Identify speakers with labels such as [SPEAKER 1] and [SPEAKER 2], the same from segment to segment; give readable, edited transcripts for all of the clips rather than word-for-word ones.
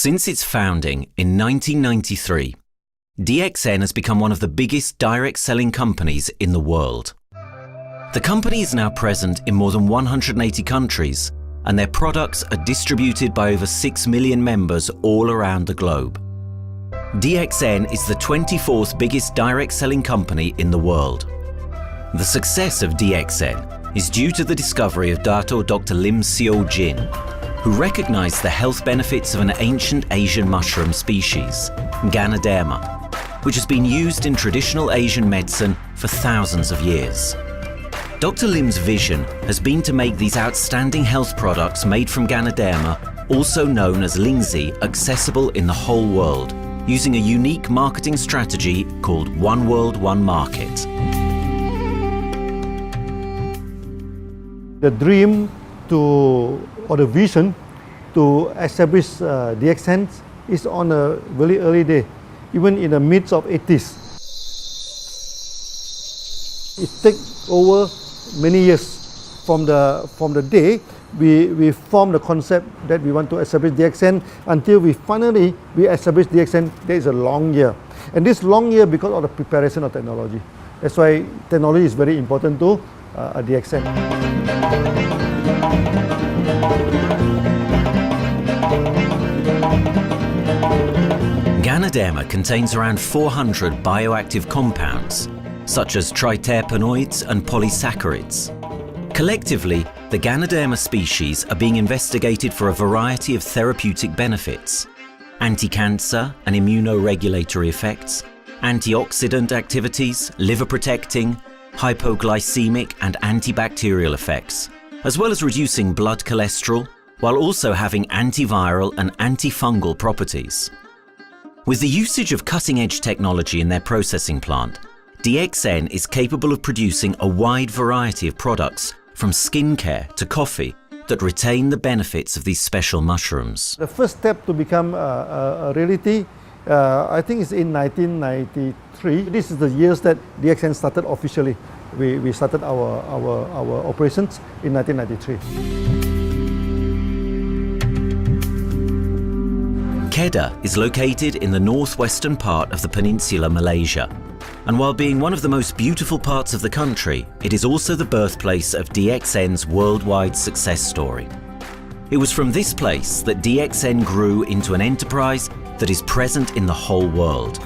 [SPEAKER 1] Since its founding in 1993, Dxn has become one of the biggest direct selling companies in the world. The company is now present in more than 180 countries, and their products are distributed by over 6 million members all around the globe. Dxn is the 24th biggest direct selling company in the world. The success of Dxn is due to the discovery of Dr. Lim Seo Jin, who recognized the health benefits of an ancient Asian mushroom species, Ganoderma, which has been used in traditional Asian medicine for thousands of years. Dr. Lim's vision has been to make these outstanding health products made from Ganoderma, also known as Lingzi, accessible in the whole world, using a unique marketing strategy called One World, One Market.
[SPEAKER 2] The dream or the vision to establish Dxn is on a very early day, even in the midst of 80s. It takes over many years from the day we formed the concept that we want to establish Dxn until we finally establish Dxn. There is a long year, and this long year because of the preparation of technology. That's why technology is very important to Dxn.
[SPEAKER 1] Ganoderma contains around 400 bioactive compounds, such as triterpenoids and polysaccharids. Collectively, the Ganoderma species are being investigated for a variety of therapeutic benefits: anti-cancer and immunoregulatory effects, antioxidant activities, liver protecting, hypoglycemic and antibacterial effects, as well as reducing blood cholesterol, while also having antiviral and antifungal properties. With the usage of cutting-edge technology in their processing plant, Dxn is capable of producing a wide variety of products, from skincare to coffee, that retain the benefits of these special mushrooms.
[SPEAKER 2] The first step to become a reality, I think, is in 1993. This is the years that Dxn started officially. We started our operations in 1993.
[SPEAKER 1] Kedah is located in the northwestern part of the peninsula Malaysia, and while being one of the most beautiful parts of the country, it is also the birthplace of Dxn's worldwide success story. It was from this place that Dxn grew into an enterprise that is present in the whole world.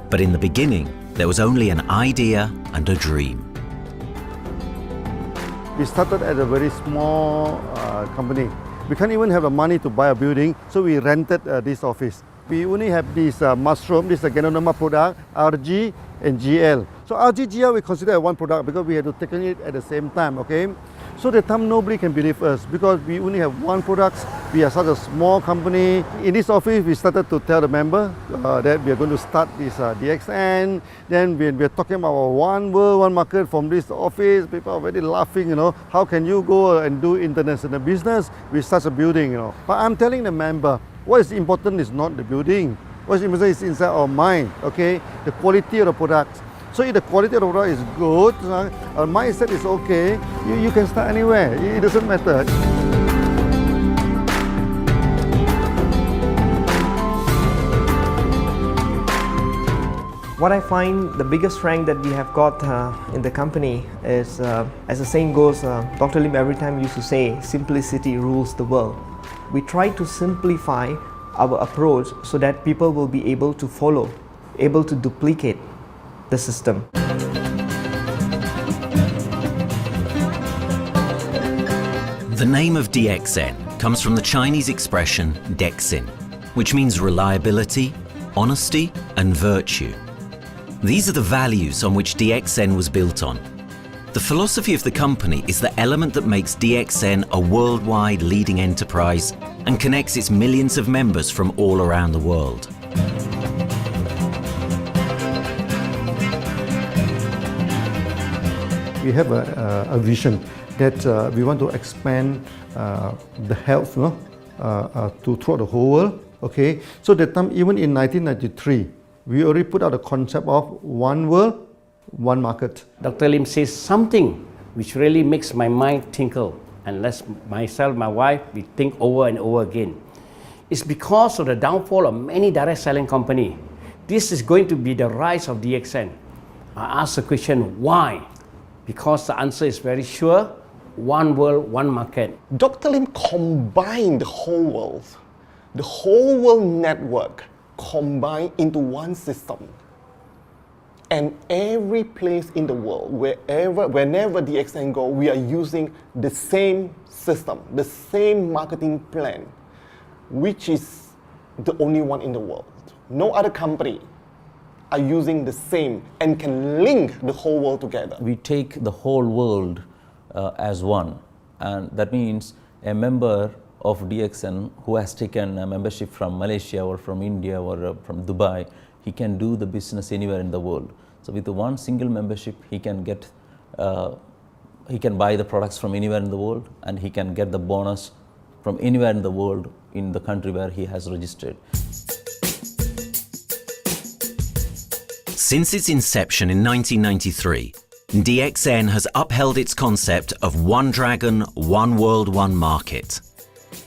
[SPEAKER 1] But in the beginning, there was only an idea and a dream.
[SPEAKER 2] We started at a very small company. We can't even have the money to buy a building, so we rented this office. We only have this mushroom, this is a Ganoderma product, RG and GL. So RG, GL we consider one product because we had to take it at the same time, okay? So the time nobody can believe us because we only have one product. We are such a small company. In this office, we started to tell the member that we are going to start this Dxn. Then we are talking about one world, one market from this office. People are very laughing, How can you go and do international business with such a building, But I'm telling the member, what is important is not the building. What is important is inside our mind, okay? The quality of the product. So if the quality of the product is good, our mindset is okay, you can start anywhere. It doesn't matter.
[SPEAKER 3] What I find the biggest strength that we have got in the company is, as the saying goes, Dr. Lim every time used to say, simplicity rules the world. We try to simplify our approach so that people will be able to follow, able to duplicate the system.
[SPEAKER 1] The name of Dxn comes from the Chinese expression Dxin, which means reliability, honesty, and virtue. These are the values on which Dxn was built on. The philosophy of the company is the element that makes Dxn a worldwide leading enterprise and connects its millions of members from all around the world.
[SPEAKER 2] We have a vision that we want to expand the health to throughout the whole world. Okay, so that time, even in 1993, we already put out a concept of one world, one market.
[SPEAKER 4] Dr. Lim says something which really makes my mind tinkle, and let myself, my wife, we think over and over again. It's because of the downfall of many direct selling companies. This is going to be the rise of DXN. I ask the question, why? Because the answer is very sure, one world, one market.
[SPEAKER 5] Dr. Lim combined the whole world network combined into one system. And every place in the world, whenever DXN go, we are using the same system, the same marketing plan, which is the only one in the world. No other company are using the same and can link the whole world together.
[SPEAKER 6] We take the whole world as one, and that means a member of DXN who has taken a membership from Malaysia or from India or from Dubai, he can do the business anywhere in the world. So with the one single membership, he can get, he can buy the products from anywhere in the world, and he can get the bonus from anywhere in the world in the country where he has registered.
[SPEAKER 1] Since its inception in 1993, DXN has upheld its concept of one dragon, one world, one market.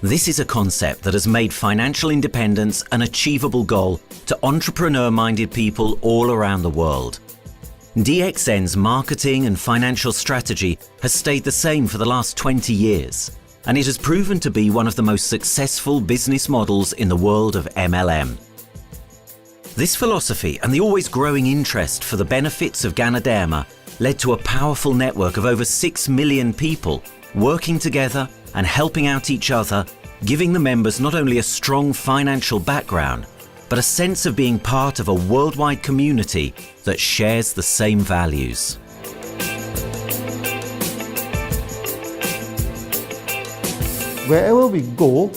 [SPEAKER 1] This is a concept that has made financial independence an achievable goal to entrepreneur-minded people all around the world. DXN's marketing and financial strategy has stayed the same for the last 20 years, and it has proven to be one of the most successful business models in the world of MLM. This philosophy and the always growing interest for the benefits of Ganoderma led to a powerful network of over 6 million people working together and helping out each other, giving the members not only a strong financial background, but a sense of being part of a worldwide community that shares the same values.
[SPEAKER 2] Wherever we go,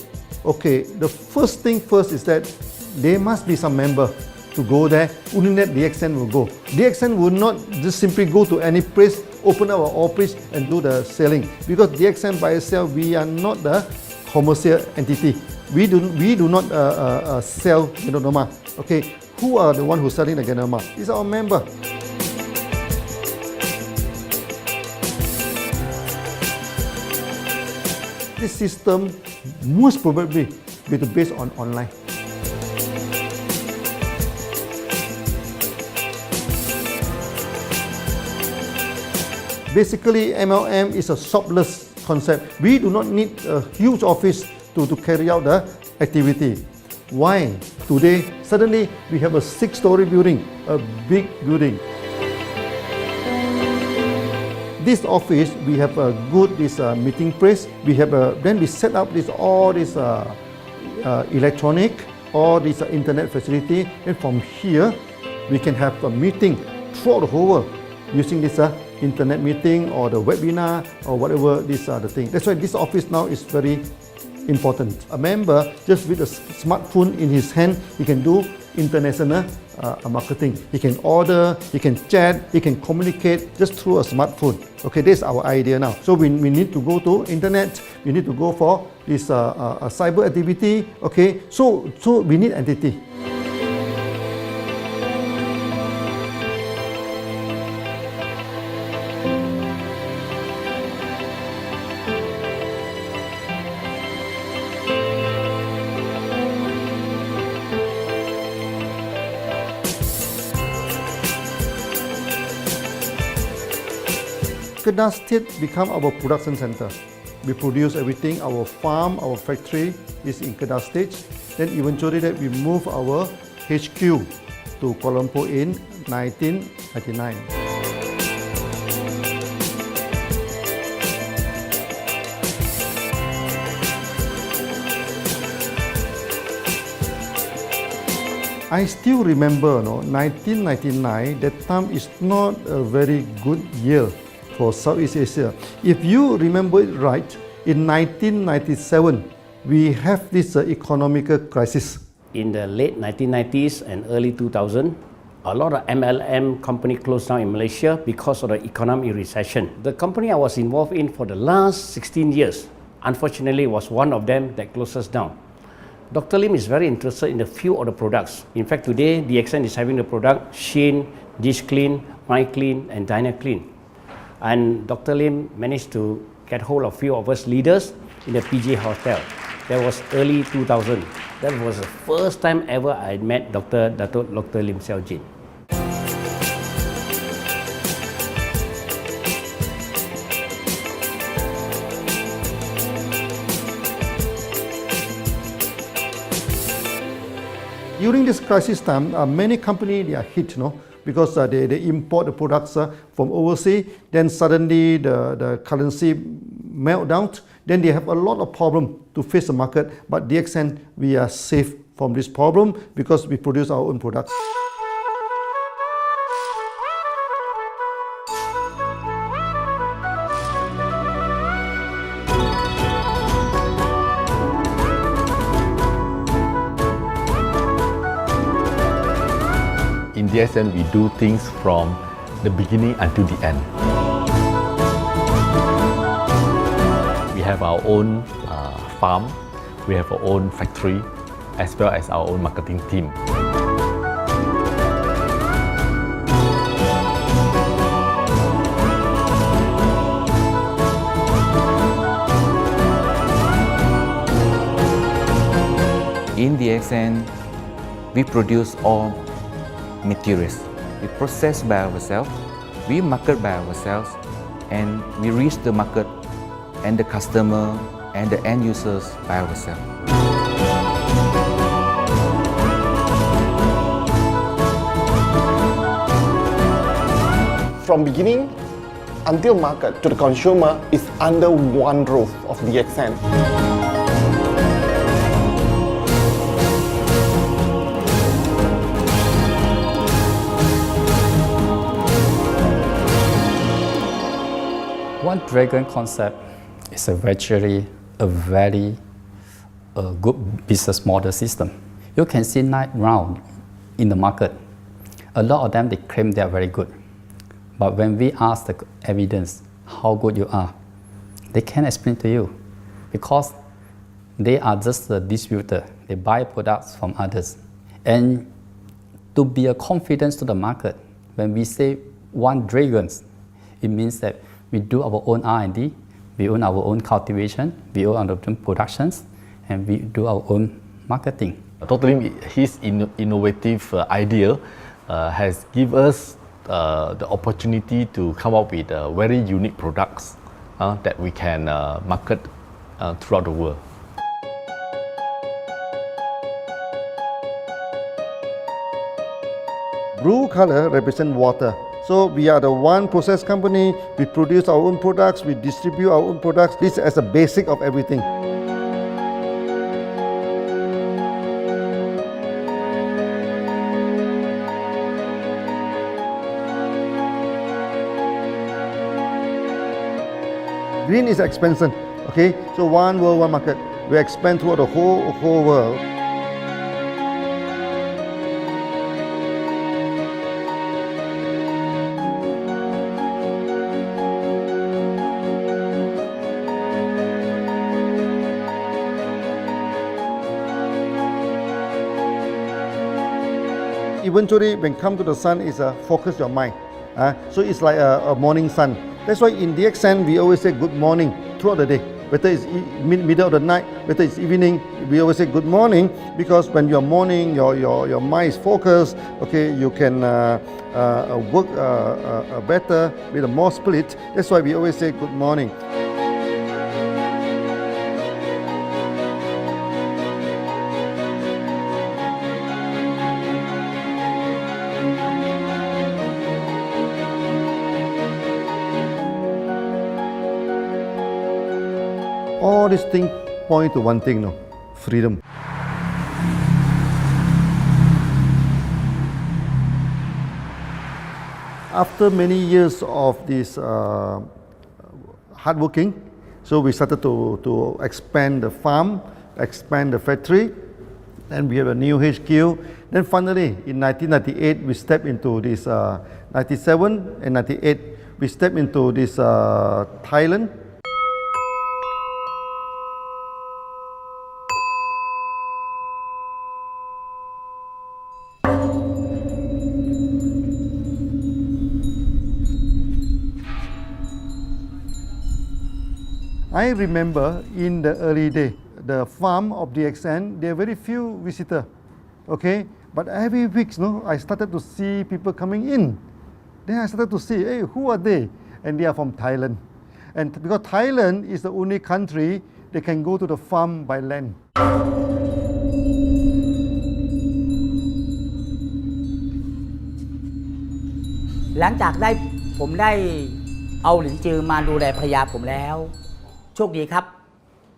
[SPEAKER 2] okay, the first thing first is that there must be some member to go there. Only that DXN will go. DXN will not just simply go to any place, open our office and do the selling. Because DXN by itself, we are not the commercial entity. We do not sell Ganoderma. Okay, who are the one who's selling the Ganoderma? It's our member. This system most probably will be based on online. Basically, MLM is a shopless concept. We do not need a huge office to carry out the activity. Why? Today, suddenly we have a 6-story building, a big building. This office, we have a good meeting place. We have then we set up all this electronic, all this internet facility. And from here, we can have a meeting throughout the whole world using this internet meeting or the webinar or whatever these are the things. That's why this office now is very important. A member, just with a smartphone in his hand, he can do international marketing. He can order, he can chat, he can communicate just through a smartphone. Okay, that's our idea now. So we need to go to internet, we need to go for this cyber activity. Okay, so we need entity. Kedah State become our production center. We produce everything. Our farm, our factory is in Kedah State. Then eventually that we move our HQ to Kuala Lumpur in 1999. I still remember, 1999, that time is not a very good year for Southeast Asia. If you remember it right, in 1997, we have this economical crisis.
[SPEAKER 4] In the late 1990s and early 2000, a lot of MLM company closed down in Malaysia because of the economic recession. The company I was involved in for the last 16 years, unfortunately, was one of them that closes down. Dr. Lim is very interested in a few of the products. In fact, today, DXN is having the product Sheen, Dish Clean, My Clean, and Diner Clean. And Dr. Lim managed to get hold of a few of us leaders in the PJ Hotel. That was early 2000. That was the first time ever I met Dr. Lim Xiaojin.
[SPEAKER 2] During this crisis time, many companies they are hit, because they import the products from overseas. Then suddenly the currency melt down. Then they have a lot of problem to face the market. But Dxn, we are safe from this problem because we produce our own products.
[SPEAKER 7] In Dxn, we do things from the beginning until the end. We have our own farm, we have our own factory, as well as our own marketing team.
[SPEAKER 8] In Dxn, we produce all materials. We process by ourselves, we market by ourselves, and we reach the market and the customer and the end users by ourselves.
[SPEAKER 5] From beginning until market to the consumer is under one roof of Dxn.
[SPEAKER 9] One Dragon concept is actually a very good business model system. You can see now in the market, a lot of them they claim they are very good. But when we ask the evidence how good you are, they can't explain to you because they are just a distributor. They buy products from others. And to be a confidence to the market, when we say One Dragon, it means that we do our own R&D, we own our own cultivation, we own our own productions, and we do our own marketing.
[SPEAKER 7] Dr. Lim, his innovative idea has given us the opportunity to come up with very unique products that we can market throughout the world.
[SPEAKER 2] Blue color represents water. So we are the one process company, we produce our own products, we distribute our own products. This is as a basic of everything. Green is expansion, okay? So one world, one market. We expand throughout the whole world. Eventually, when come to the sun, is focus your mind. So it's like a morning sun. That's why in Dxn, we always say good morning throughout the day. Whether it's middle of the night, whether it's evening, we always say good morning because when you're morning, your mind is focused. Okay, you can work better with a more spirit. That's why we always say good morning. All these things point to one thing, freedom. After many years of this hard working, so we started to expand the farm, expand the factory, and we have a new HQ. Then finally, in 1998, we stepped into this, 97 and 98, we stepped into this Thailand. I remember in the early day, the farm of DXN, there are very few visitors, okay? But every week, I started to see people coming in. Then I started to see, hey, who are they? And they are from Thailand. And because Thailand is the only country they can go to the farm by land.
[SPEAKER 10] หลังจากผมได้เอาหลินจือมาดูแลภรรยาผมแล้ว โชคดีครับ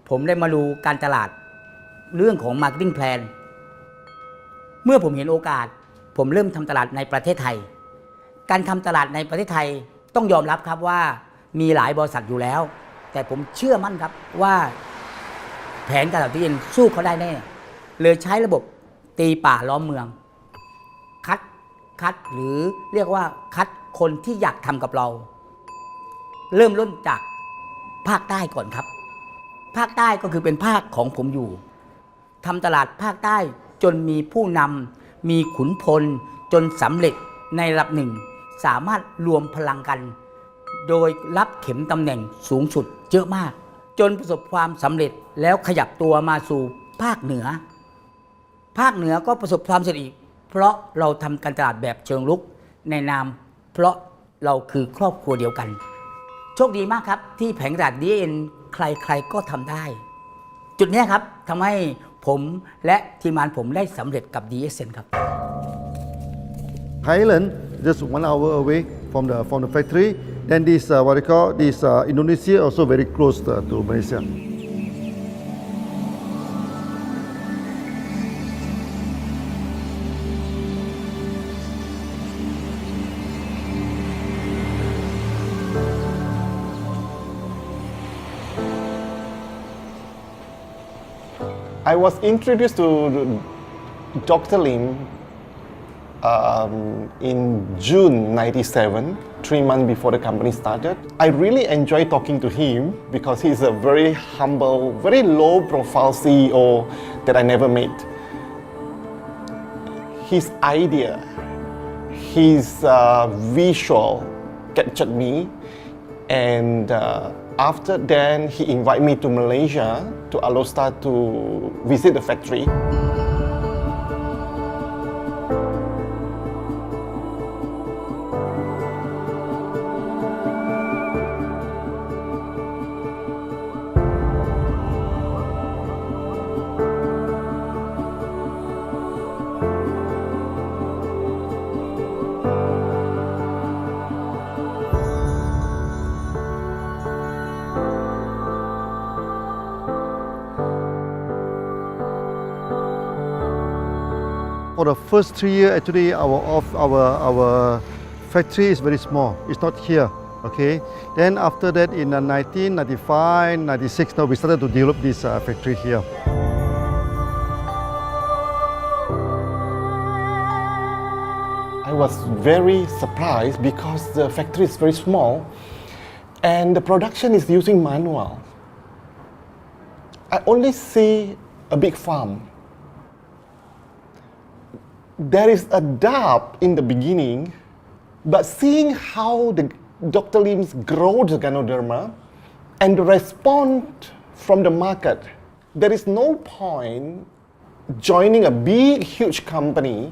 [SPEAKER 10] ผมได้มาดูการตลาดเรื่องของ Marketing Plan เมื่อผมเห็นโอกาสผมเริ่มทำตลาดในประเทศไทย การทำตลาดในประเทศไทยต้องยอมรับครับว่ามีหลายบริษัทอยู่แล้ว แต่ผมเชื่อมั่นครับว่าแผนการตลาดที่เย็นสู้เขาได้แน่เลยใช้ระบบตีป่าล้อมเมืองคัดหรือเรียกว่าคัดคนที่อยากทำกับเรา เริ่มต้นจากภาคใต้ก่อนครับภาคใต้ก็คือเป็นภาคของผมอยู่ทำตลาดภาคใต้จนมีผู้นำมีขุนพลจนสำเร็จในระดับหนึ่งสามารถรวมพลังกันโดยรับเข็มตำแหน่งสูงสุดเยอะมากจนประสบความสำเร็จแล้วขยับตัวมาสู่ภาคเหนือก็ประสบความสำเร็จอีกเพราะเราทำการตลาดแบบเชิงรุกในนามเพราะเราคือครอบครัวเดียวกันโชคดีมากครับที่แผงตลาด DxN ใครๆก็ทำได้จุดนี้ครับทำให้ผมและทีมงานผมได้สำเร็จกับ Dxn ครับ
[SPEAKER 2] Thailand just 1 hour away from the factory. Then this what they call this Indonesia also very close to Malaysia.
[SPEAKER 5] I was introduced to Dr. Lim in June '97, 3 months before the company started. I really enjoy talking to him because he's a very humble, very low-profile CEO that I never met. His idea, his visual captured me, and after then he invited me to Malaysia to Alostar to visit the factory.
[SPEAKER 2] For the first 3 years, actually, our factory is very small. It's not here, okay. Then after that, in 1995, 96, now we started to develop this factory here.
[SPEAKER 5] I was very surprised because the factory is very small and the production is using manual. I only see a big farm. There is a doubt in the beginning, but seeing how Dr. Lim's grow the Ganoderma and the response from the market, there is no point joining a big, huge company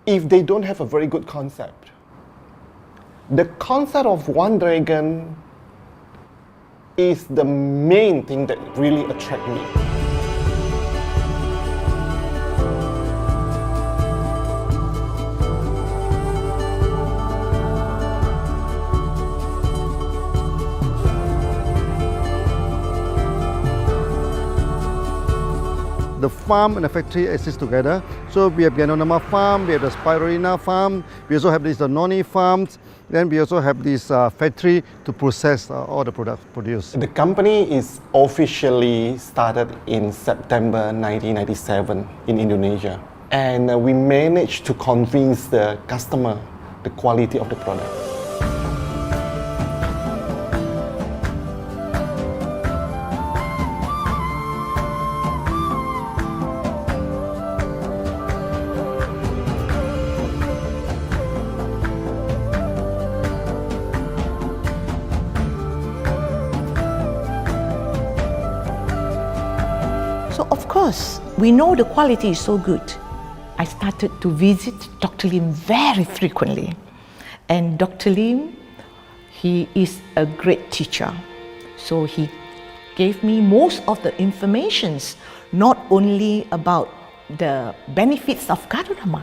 [SPEAKER 5] if they don't have a very good concept. The concept of One Dragon is the main thing that really attracts me.
[SPEAKER 2] The farm and the factory exist together. So we have Ganoderma farm, we have the Spirulina farm, we also have these noni farms, then we also have this factory to process all the products produced.
[SPEAKER 5] The company is officially started in September 1997 in Indonesia. And we managed to convince the customer the quality of the product.
[SPEAKER 11] we know the quality is so good, I started to visit Dr. Lim very frequently. And Dr. Lim, he is a great teacher. So he gave me most of the informations, not only about the benefits of Gadodama,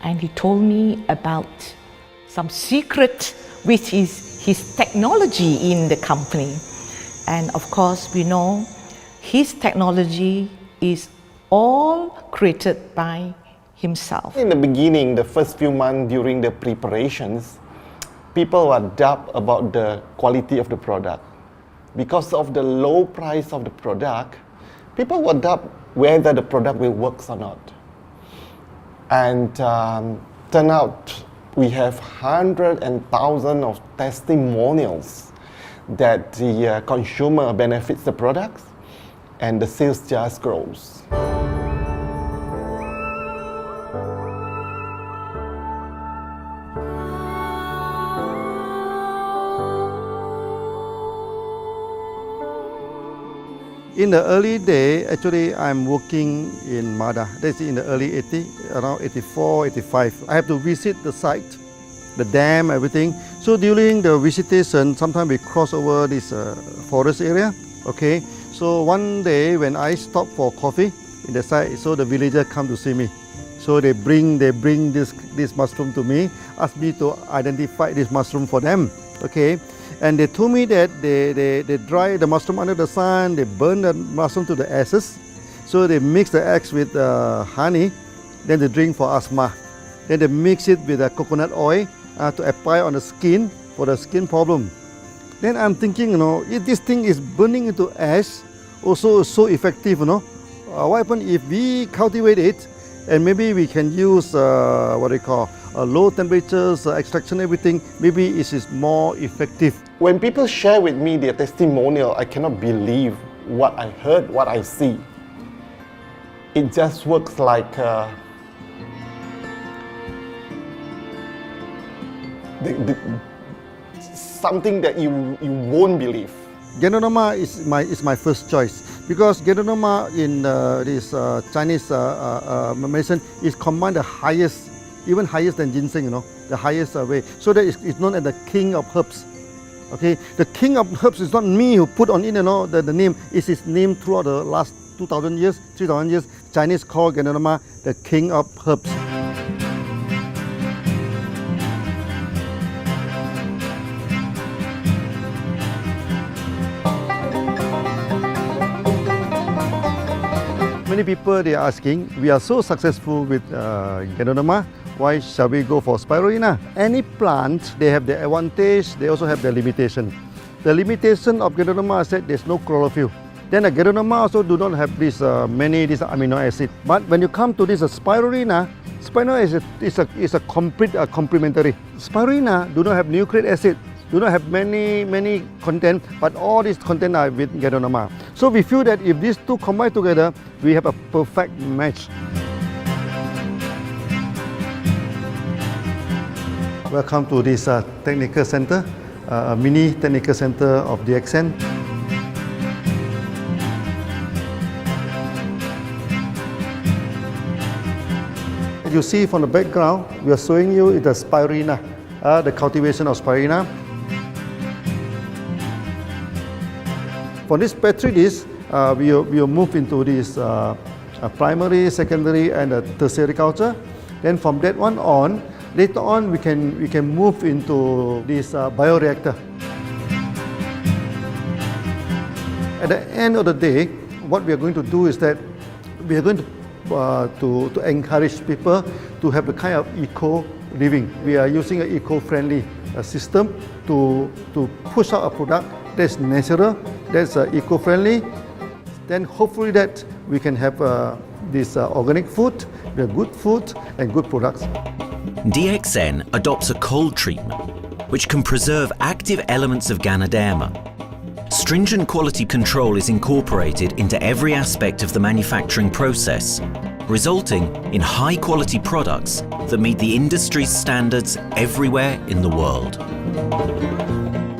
[SPEAKER 11] and he told me about some secret, which is his technology in the company. And of course, we know his technology is all created by himself.
[SPEAKER 5] In the beginning, the first few months during the preparations, people were doubt about the quality of the product. Because of the low price of the product, people were doubt whether the product will work or not. And turn out we have hundreds and thousands of testimonials that the consumer benefits the products and the sales just grows.
[SPEAKER 2] In the early day, actually, I'm working in Mada. That's in the early 80s, around 84, 85. I have to visit the site, the dam, everything. So during the visitation, sometimes we cross over this forest area. Okay. So one day when I stop for coffee in the site, so the villagers come to see me. So they bring this mushroom to me, ask me to identify this mushroom for them. Okay. And they told me that they dry the mushroom under the sun, they burn the mushroom to the ashes. So they mix the eggs with honey, then they drink for asthma. Then they mix it with coconut oil to apply on the skin for the skin problem. Then I'm thinking, if this thing is burning into ash, also so effective, what happens if we cultivate it and maybe we can use low temperatures, extraction, everything, maybe it is more effective.
[SPEAKER 5] When people share with me their testimonial, I cannot believe what I heard, what I see. It just works like something that you won't believe.
[SPEAKER 2] Gadodama is my first choice because Gadodama in this Chinese medicine is combined the highest, even higher than ginseng, the highest way. So that it's known as the king of herbs. Okay, the king of herbs is not me who put on it, the name. It's his name throughout the last 2,000 years, 3,000 years. Chinese call Gadodama the king of herbs. Many people they are asking, we are so successful with Gadodama, why shall we go for spirulina? Any plant, they have their advantage, they also have their limitation. The limitation of Gadodama is that there's no chlorophyll. Then the Gadodama also do not have this many amino acid. But when you come to this spirulina, spirulina is a complete complementary. Spirulina do not have nucleic acid, do not have many content, but all these content are with Gadodama. So we feel that if these two combine together, we have a perfect match. Welcome to this technical center, a mini technical center of Dxn. As you see from the background, we are showing you the spirulina, the cultivation of spirulina. For this petri dish, we will move into this primary, secondary, and tertiary culture. Then from that one on, later on we can move into this bioreactor. At the end of the day, what we are going to do is that we are going to encourage people to have a kind of eco living. We are using an eco-friendly system to push out a product that's natural, that's eco-friendly. Then hopefully that we can have this organic food, the good food and good products.
[SPEAKER 1] Dxn adopts a cold treatment which can preserve active elements of Ganoderma. Stringent quality control is incorporated into every aspect of the manufacturing process, resulting in high-quality products that meet the industry's standards everywhere in the world.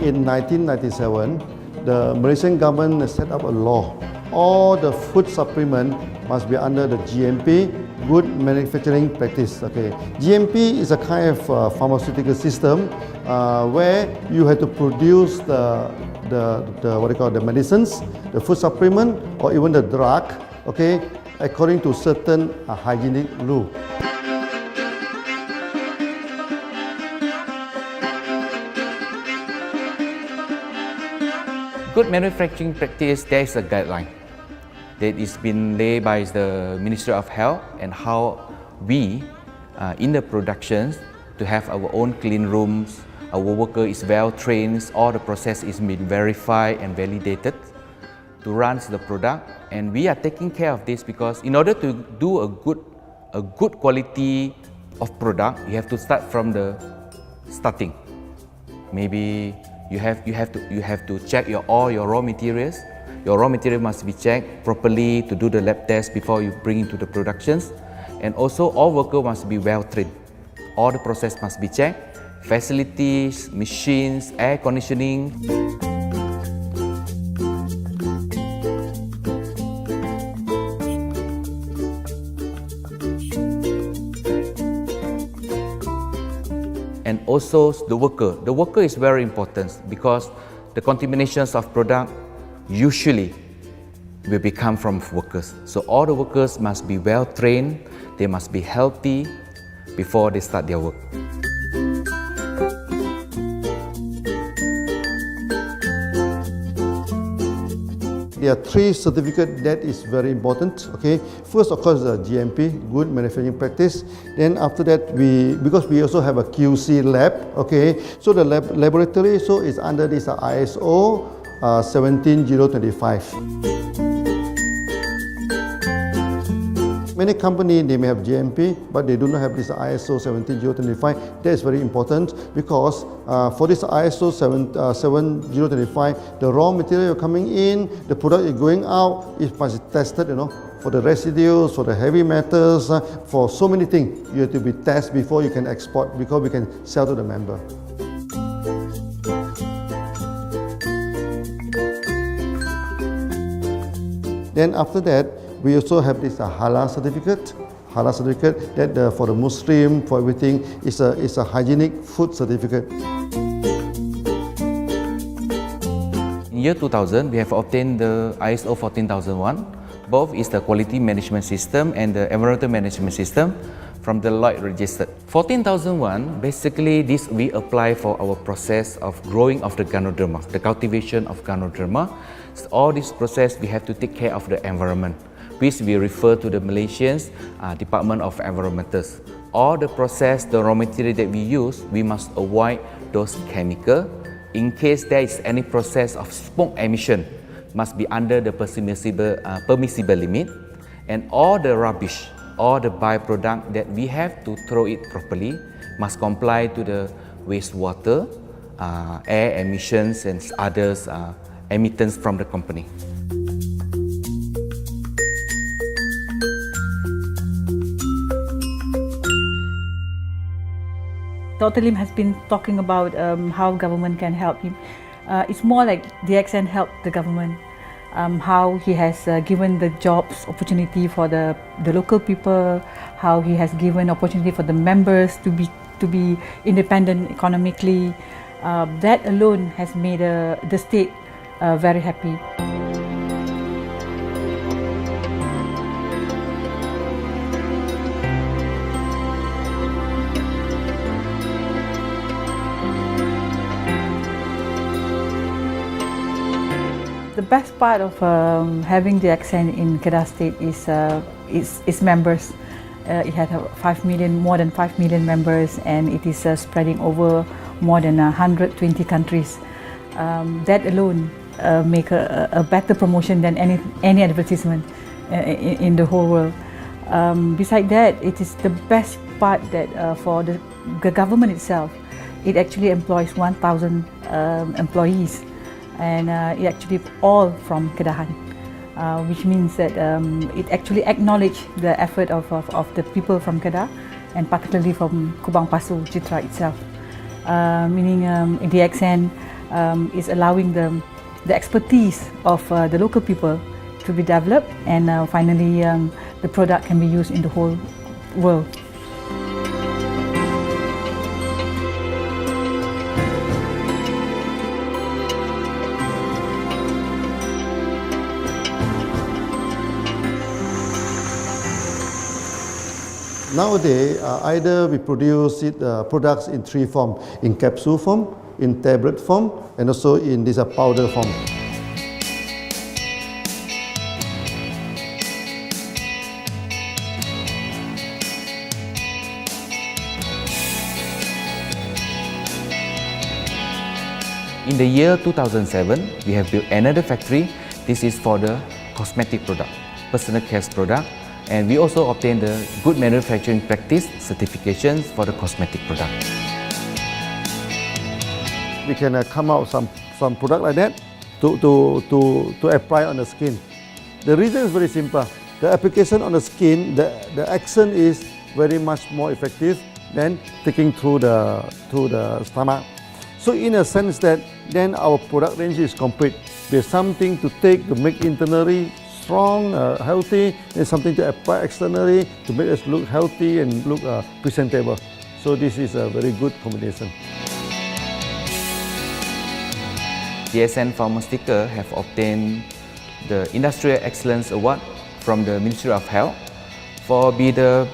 [SPEAKER 2] In 1997, the Malaysian government set up a law. All the food supplement must be under the GMP, Good Manufacturing Practice. Okay, GMP is a kind of pharmaceutical system where you have to produce the what you call the medicines, the food supplement, or even the drug. Okay, according to certain hygienic rule.
[SPEAKER 8] Good manufacturing practice, there is a guideline that is been laid by the Ministry of Health and how we in the productions to have our own clean rooms, our worker is well trained, all the process is been verified and validated to run the product, and we are taking care of this because in order to do a good quality of product, you have to start from the starting. Maybe you have to check all your raw materials. Your raw material must be checked properly to do the lab test before you bring into the productions. And also all workers must be well trained. All the process must be checked. Facilities, machines, air conditioning. And also the worker. The worker is very important because the contaminations of product usually will become from workers. So all the workers must be well trained, they must be healthy before they start their work.
[SPEAKER 2] There are 3 certificates that is very important. Okay, first of course the GMP, Good Manufacturing Practice. Then after that because we also have a QC lab. Okay, so the laboratory is under this ISO 17025. Many companies, they may have GMP, but they do not have this ISO 17025. That is very important because for this ISO 17025, the raw material coming in, the product is going out, it must be tested, for the residues, for the heavy metals, for so many things. You have to be tested before you can export, because we can sell to the member. Then after that, we also have this halal certificate. Halal certificate that for the Muslim, for everything, is a hygienic food certificate.
[SPEAKER 8] In year 2000, we have obtained the ISO 14001. Both is the quality management system and the environmental management system from the Lloyd registered. 14001, basically this we apply for our process of growing of the Ganoderma, the cultivation of Ganoderma. So all this process we have to take care of the environment, which we refer to the Malaysians Department of Environmentals. All the process, the raw material that we use, we must avoid those chemicals. In case there is any process of smoke emission, must be under the permissible limit, and all the rubbish, all the byproduct that we have to throw it properly must comply to the wastewater, air emissions and others emittance from the company.
[SPEAKER 12] Dr. Lim has been talking about how government can help him. It's more like Dxn helped the government, how he has given the jobs opportunity for the local people, how he has given opportunity for the members to be independent economically. That alone has made the state very happy. The best part of having Dxn in Kedah State is members. It had more than 5 million members, and it is spreading over more than 120 countries. That alone make a better promotion than any advertisement in the whole world. Besides that, it is the best part that for the government itself, it actually employs 1,000 employees. And it actually all from Kedahan, which means that it actually acknowledges the effort of the people from Kedah, and particularly from Kubang Pasu Citra itself. Meaning Dxn is allowing the expertise of the local people to be developed, and finally the product can be used in the whole world.
[SPEAKER 2] Nowadays, either we produce products in three forms: in capsule form, in tablet form, and also in this powder form.
[SPEAKER 8] In the year 2007, we have built another factory. This is for the cosmetic product, personal care product, and we also obtained the Good Manufacturing Practice certifications for the cosmetic product.
[SPEAKER 2] We can come out some product like that to apply on the skin. The reason is very simple. The application on the skin, the action is very much more effective than taking through the stomach. So in a sense that then our product range is complete. There's something to take to make internally strong, healthy, and something to apply externally to make us look healthy and look presentable. So this is a very good combination.
[SPEAKER 8] Dxn Pharmaceutical have obtained the Industrial Excellence Award from the Ministry of Health for be the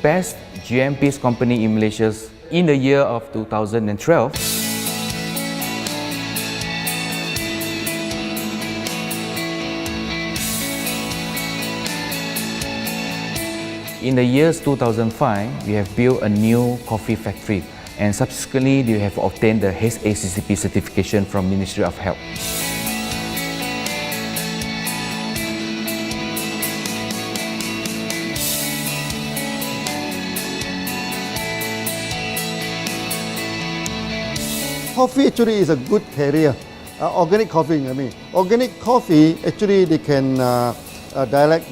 [SPEAKER 8] best GMP company in Malaysia in the year of 2012. In the years 2005, we have built a new coffee factory, and subsequently we have obtained the HACCP certification from Ministry of Health.
[SPEAKER 2] Coffee actually is a good carrier. Organic coffee, I mean. Organic coffee, actually they can dilate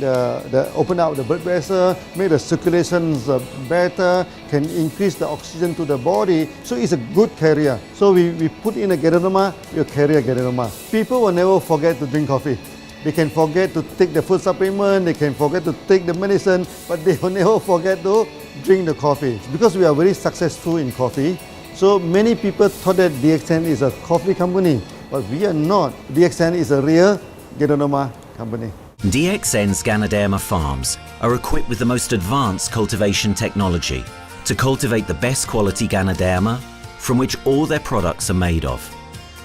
[SPEAKER 2] open up the blood vessel, make the circulations better, can increase the oxygen to the body. So it's a good carrier. So we put in a Ganoderma, you carry a Ganoderma. People will never forget to drink coffee. They can forget to take the food supplement, they can forget to take the medicine, but they will never forget to drink the coffee. Because we are very successful in coffee, so many people thought that Dxn is a coffee company, but we are not. Dxn is a real Ganoderma company.
[SPEAKER 1] DXN's Ganoderma farms are equipped with the most advanced cultivation technology to cultivate the best quality Ganoderma from which all their products are made of.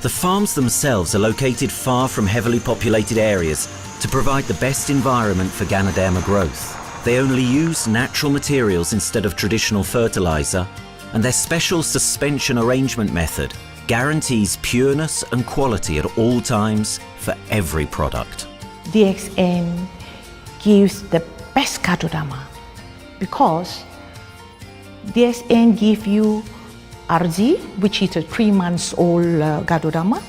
[SPEAKER 1] The farms themselves are located far from heavily populated areas to provide the best environment for Ganoderma growth. They only use natural materials instead of traditional fertilizer, and their special suspension arrangement method guarantees pureness and quality at all times for every product.
[SPEAKER 11] Dxn gives the best Ganoderma because Dxn gives you RZ, which is a 3 months old Ganoderma,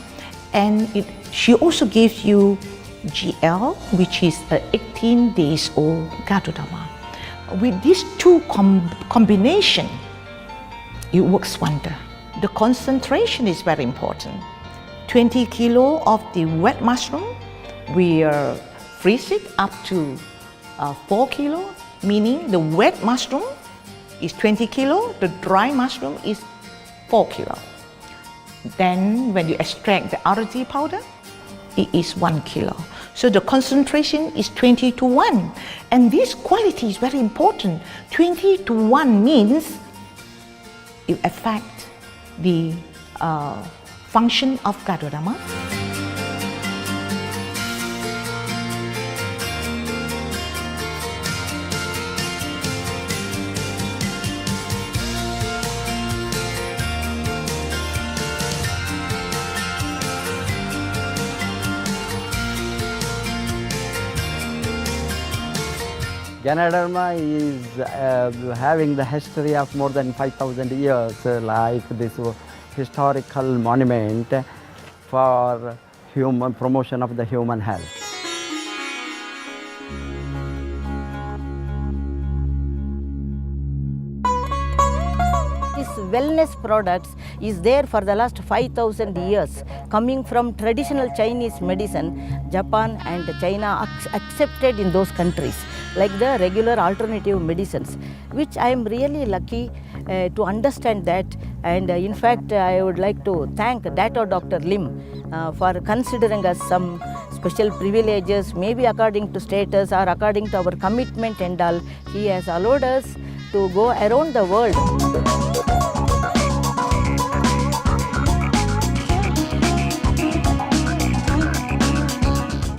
[SPEAKER 11] and she also gives you GL, which is a 18 days old Ganoderma. With these two combination, it works wonder. The concentration is very important. 20 kilo of the wet mushroom, we freeze it up to 4 kilo, meaning the wet mushroom is 20 kilo, the dry mushroom is 4 kilo. Then when you extract the RZ powder, it is 1 kilo. So the concentration is 20 to 1. And this quality is very important. 20 to 1 means it affects the function of Ganoderma.
[SPEAKER 13] Ganoderma is having the history of more than 5,000 years, like this historical monument for human promotion of the human health.
[SPEAKER 14] It's wellness products is there for the last 5,000 years, coming from traditional Chinese medicine. Japan and China accepted in those countries, like the regular alternative medicines, which I am really lucky to understand that. And in fact, I would like to thank Dr. Lim for considering us some special privileges, maybe according to status or according to our commitment and all. He has allowed us to go around the world.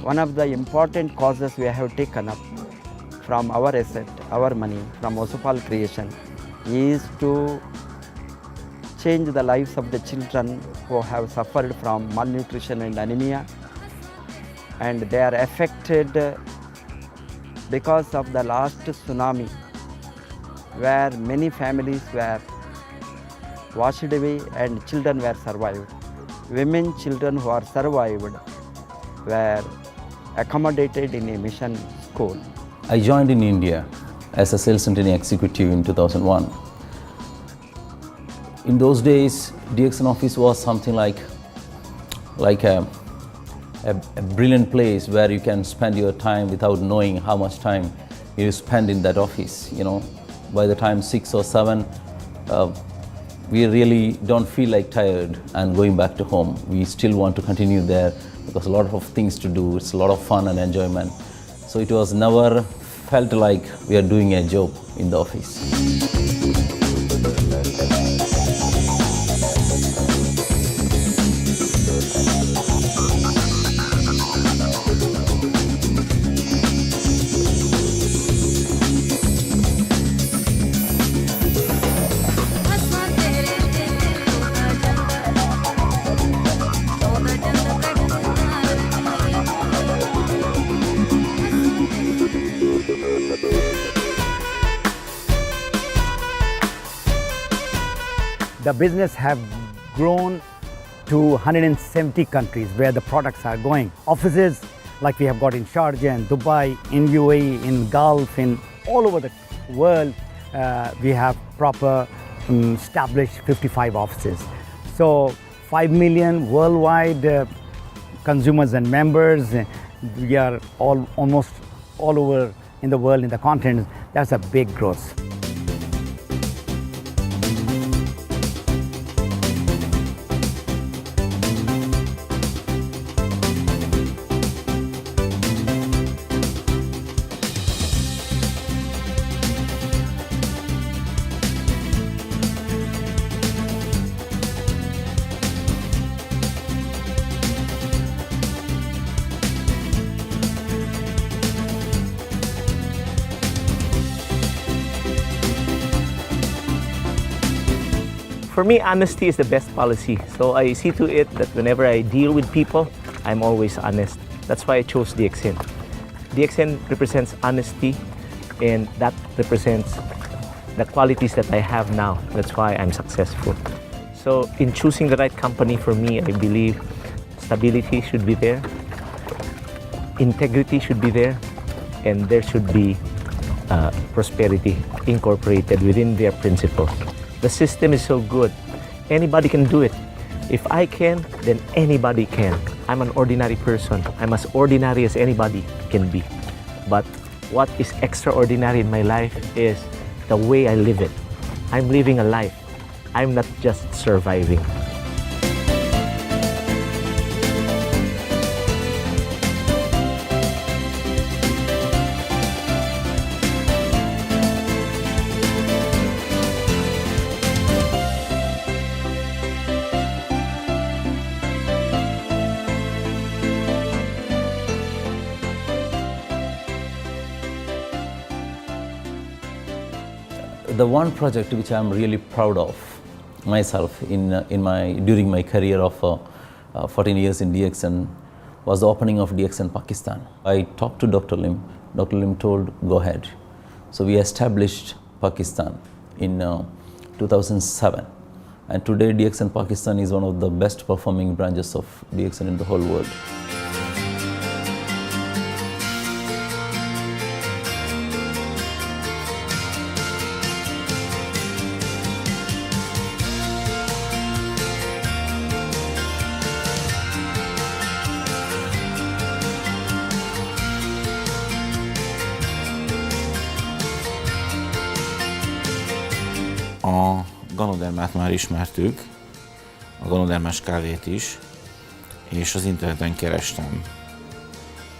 [SPEAKER 13] One of the important causes we have taken up from our asset, our money, from Osopal creation, is to change the lives of the children who have suffered from malnutrition and anemia, and they are affected because of the last tsunami, where many families were washed away and children were survived. Women, children who are survived were accommodated in a mission school.
[SPEAKER 6] I joined in India as a sales and training executive in 2001. In those days, Dxn office was something like a brilliant place where you can spend your time without knowing how much time you spend in that office. You know, by the time 6 or 7, we really don't feel like tired and going back to home. We still want to continue there because a lot of things to do. It's a lot of fun and enjoyment. So it was never felt like we are doing a job in the office.
[SPEAKER 15] The business have grown to 170 countries where the products are going. Offices like we have got in Sharjah and Dubai, in UAE, in Gulf, in all over the world, we have proper established 55 offices. So 5 million worldwide consumers and members. We are almost all over in the world, in the continents. That's a big growth.
[SPEAKER 3] For me, honesty is the best policy. So I see to it that whenever I deal with people, I'm always honest. That's why I chose Dxn. Dxn represents honesty, and that represents the qualities that I have now. That's why I'm successful. So in choosing the right company for me, I believe stability should be there, integrity should be there, and there should be prosperity incorporated within their principle. The system is so good. Anybody can do it. If I can, then anybody can. I'm an ordinary person. I'm as ordinary as anybody can be. But what is extraordinary in my life is the way I live it. I'm living a life. I'm not just surviving.
[SPEAKER 6] The one project which I'm really proud of myself during my career of 14 years in Dxn was the opening of Dxn Pakistan. I talked to Dr. Lim. Dr. Lim told, go ahead. So we established Pakistan in 2007. And today Dxn Pakistan is one of the best performing branches of Dxn in the whole world.
[SPEAKER 16] A ganodermát már ismertük, a ganodermás kávét is, és az interneten kerestem,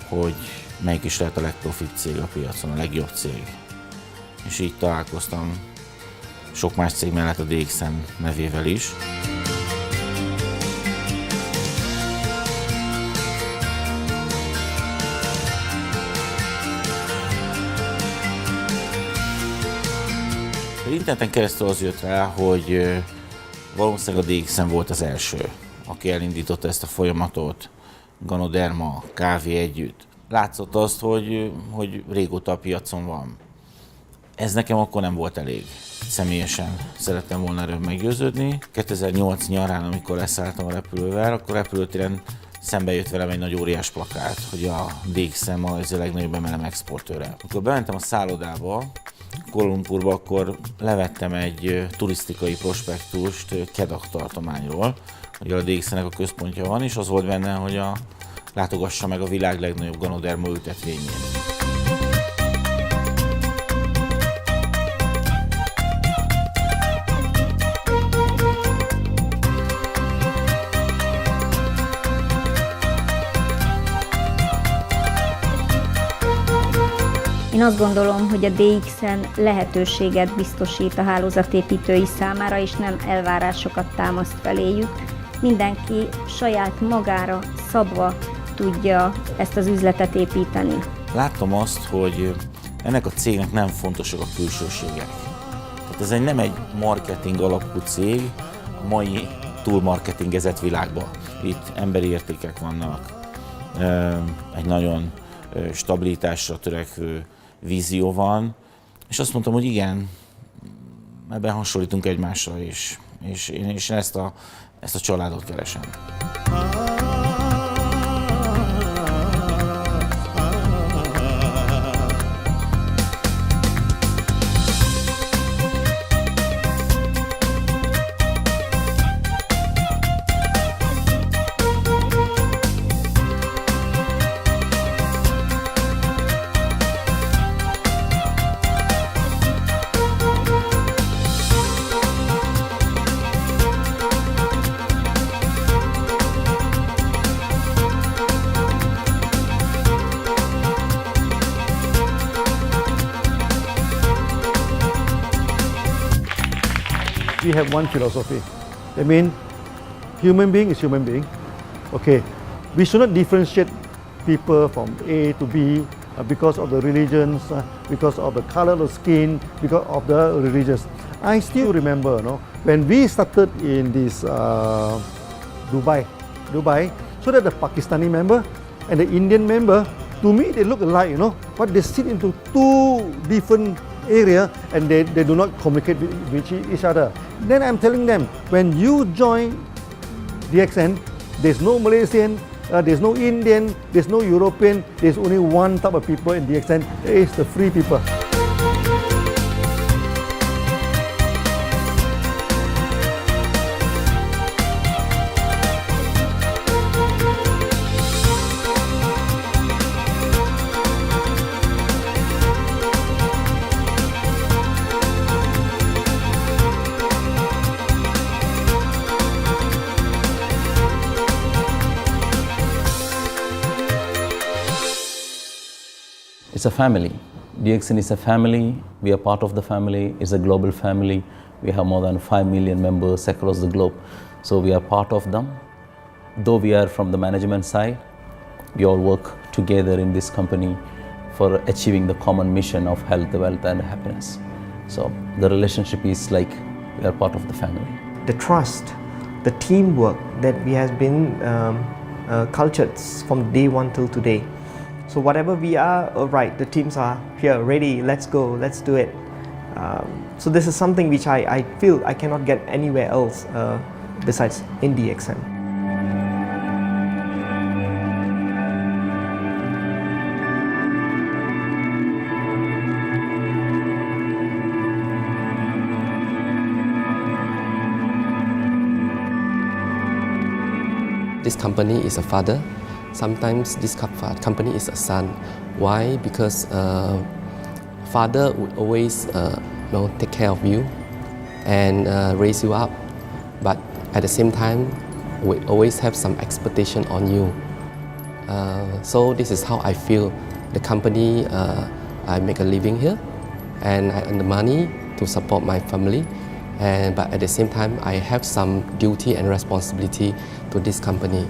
[SPEAKER 16] hogy melyik is lehet a legprofibb cég a piacon, a legjobb cég. És így találkoztam sok más cég mellett a Dxn nevével is. Interneten keresztül az jött rá, hogy valószínűleg a Dxn volt az első, aki elindította ezt a folyamatot, ganoderma, kávé együtt. Látszott azt, hogy régóta a piacon van. Ez nekem akkor nem volt elég. Személyesen szerettem volna erről meggyőződni. 2008 nyarán, amikor leszálltam a repülővel, akkor repülőtéren szembe jött velem egy nagy óriás plakát, hogy a Dxn az a legnagyobb MLM exportőre. Amikor bementem a szállodába, Kuala Lumpurba, akkor levettem egy turisztikai prospektust Kedah tartományról, hogy a Dxn-nek a központja van, és az volt benne, hogy látogassa meg a világ legnagyobb ganoderma ültetvényét.
[SPEAKER 17] Én azt gondolom, hogy a Dxn lehetőséget biztosít a hálózatépítői számára, és nem elvárásokat támaszt feléjük. Mindenki saját magára szabva tudja ezt az üzletet építeni.
[SPEAKER 16] Láttam azt, hogy ennek a cégnek nem fontosak a külsőségek. Tehát ez nem egy marketing alapú cég a mai túlmarketingezett világban. Itt emberi értékek vannak, egy nagyon stabilitásra törekvő vízió van, és azt mondtam, hogy igen, ebben hasonlítunk egymásra is, és én ezt a családot keresem.
[SPEAKER 2] We have one philosophy. I mean, human being is human being. Okay, we should not differentiate people from A to B because of the religions, because of the color of the skin, because of the religions. I still remember, when we started in this Dubai, so that the Pakistani member and the Indian member, to me they look alike, but they sit into two different area and they do not communicate with each other. Then I'm telling them, when you join Dxn, there's no Malaysian, there's no Indian, there's no European, there's only one type of people in Dxn, it's the free people.
[SPEAKER 6] It's a family. Dxn is a family. We are part of the family. It's a global family. We have more than 5 million members across the globe. So we are part of them. Though we are from the management side, we all work together in this company for achieving the common mission of health, wealth and happiness. So the relationship is like we are part of the family.
[SPEAKER 3] The trust, the teamwork that we has been cultured from day one till today. So whatever we are, right, the teams are here, ready, let's go, let's do it. So this is something which I feel I cannot get anywhere else besides in Dxn.
[SPEAKER 18] This company is a father. Sometimes this company is a son. Why? Because father would always take care of you, and raise you up. But at the same time, we always have some expectation on you. So this is how I feel. The company, I make a living here, and I earn the money to support my family. But at the same time, I have some duty and responsibility to this company.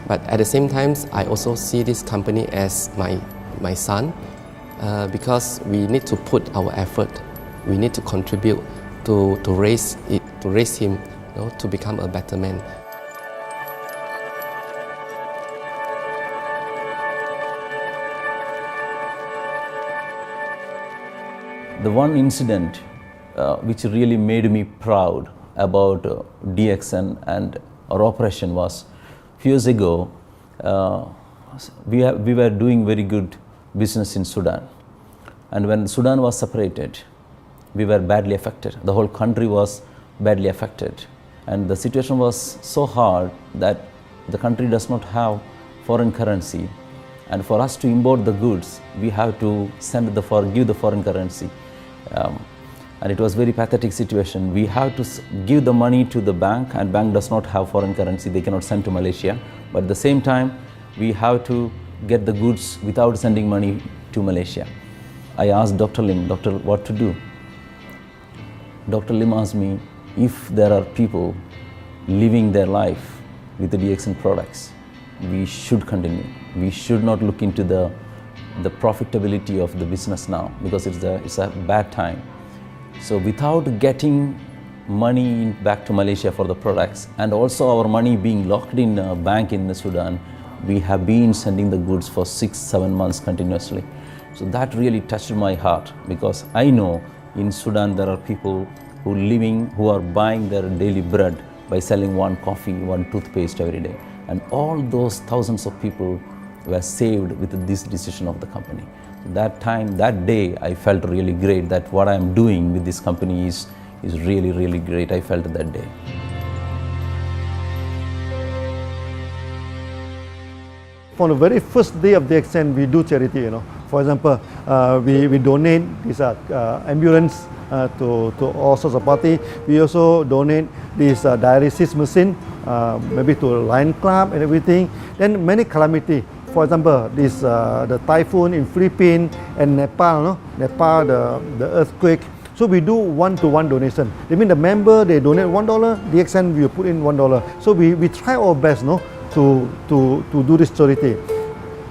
[SPEAKER 18] But at the same time, I also see this company as my son, because we need to put our effort. We need to contribute to raise him, to become a better man.
[SPEAKER 6] The one incident which really made me proud about Dxn and our operation was few years ago. We were doing very good business in Sudan, and when Sudan was separated, we were badly affected. The whole country was badly affected, and the situation was so hard that the country does not have foreign currency, and for us to import the goods, we have to give the foreign currency. And it was very pathetic situation. We have to give the money to the bank, and bank does not have foreign currency. They cannot send to Malaysia. But at the same time, we have to get the goods without sending money to Malaysia. I asked Dr. Lim, "Doctor, what to do?" Dr. Lim asked me, if there are people living their life with the Dxn products, we should continue. We should not look into the profitability of the business now, because it's a bad time. So without getting money back to Malaysia for the products, and also our money being locked in a bank in Sudan, we have been sending the goods for 6-7 months continuously. So that really touched my heart, because I know in Sudan there are people who are buying their daily bread by selling one coffee, one toothpaste every day. And all those thousands of people were saved with this decision of the company. That day, I felt really great that what I'm doing with this company is really, really great. I felt that day.
[SPEAKER 2] From the very first day of Dxn, we do charity. For example, we donate this ambulance to all sorts of party. We also donate this dialysis machine, maybe to Lion Club and everything. Then many calamity. For example, the typhoon in Philippines and Nepal, the earthquake. So we do one-to-one donation. They mean the member, they donate $1, Dxn will put in $1. So we try our best to do this charity.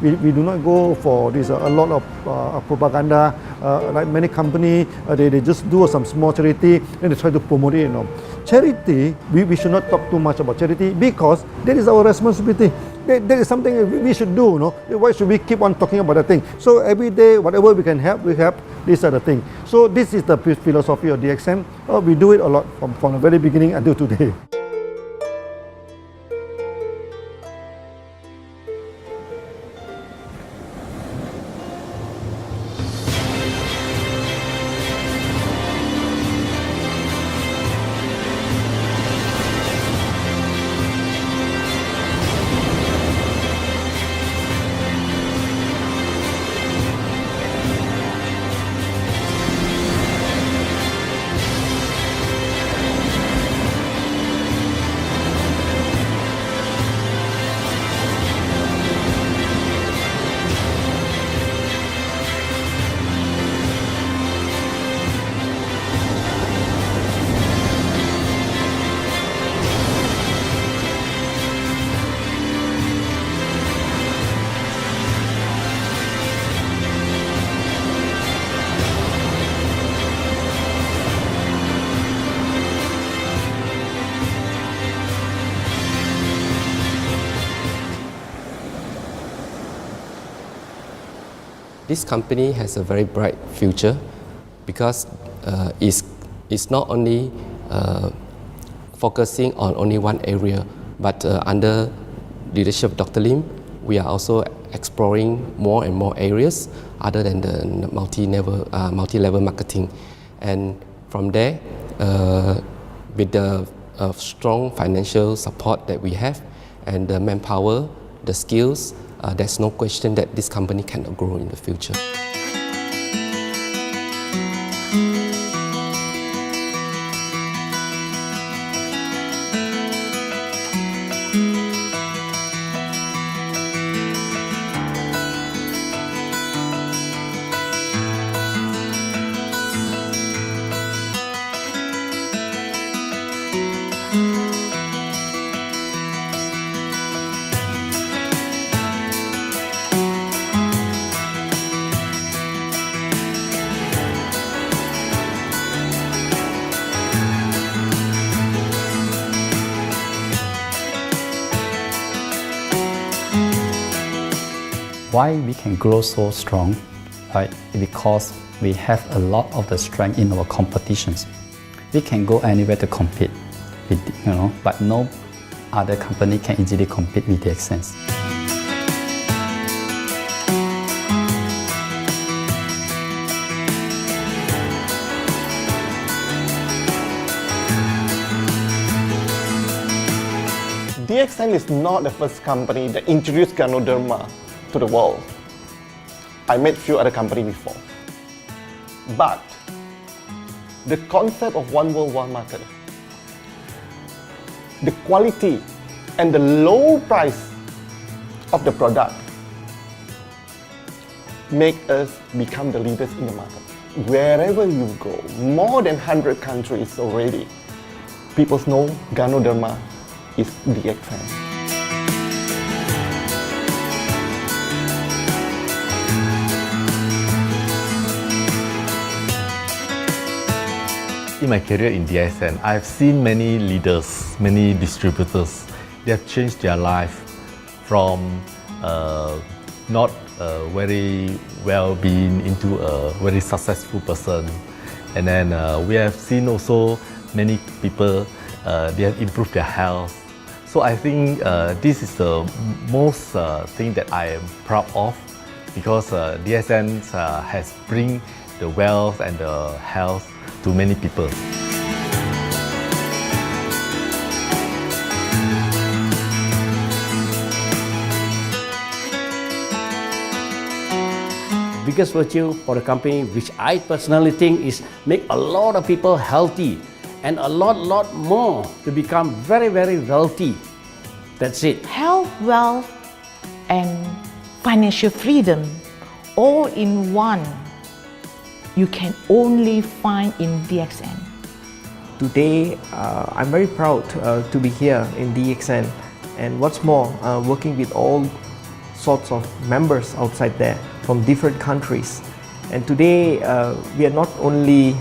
[SPEAKER 2] We do not go for this a lot of propaganda, like many companies, they just do some small charity and they try to promote it. Charity, we should not talk too much about charity, because that is our responsibility. That is something we should do. Why should we keep on talking about the thing? So every day, whatever we can help, we help. These are the things. So this is the philosophy of Dxn. We do it a lot from the very beginning until today.
[SPEAKER 18] This company has a very bright future, because it's not only focusing on only one area, but under leadership of Dr. Lim, we are also exploring more and more areas other than the multi-level marketing. And from there, with the strong financial support that we have and the manpower, the skills, there's no question that this company cannot grow in the future.
[SPEAKER 9] Why we can grow so strong? Right? Because we have a lot of the strength in our competitions. We can go anywhere to compete, but no other company can easily compete with Dxn.
[SPEAKER 5] Dxn is not the first company that introduced Ganoderma to the world. I met few other companies before. But the concept of one world, one market, the quality and the low price of the product make us become the leaders in the market. Wherever you go, more than 100 countries already, people know Ganoderma is Dxn.
[SPEAKER 7] In my career in Dxn, I've seen many leaders, many distributors. They have changed their life from not very well-being into a very successful person. And then we have seen also many people, they have improved their health. So I think this is the most thing that I am proud of, because Dxn has bring the wealth and the health to many people.
[SPEAKER 4] Biggest virtue for the company, which I personally think is make a lot of people healthy and a lot more to become very wealthy. That's it.
[SPEAKER 11] Health, wealth, and financial freedom all in one. You can only find in Dxn.
[SPEAKER 3] Today, I'm very proud to be here in Dxn, and what's more, working with all sorts of members outside there from different countries. And today, we are not only,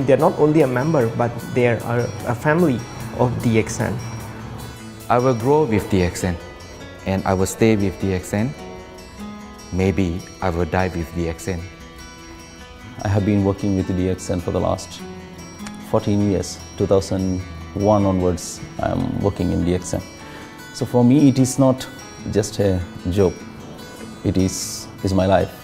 [SPEAKER 3] they're not only a member, but they're a family of Dxn.
[SPEAKER 18] I will grow with Dxn, and I will stay with Dxn. Maybe I will die with Dxn.
[SPEAKER 6] I have been working with Dxn for the last 14 years. 2001 onwards, I am working in Dxn. So for me, it is not just a job. It is my life.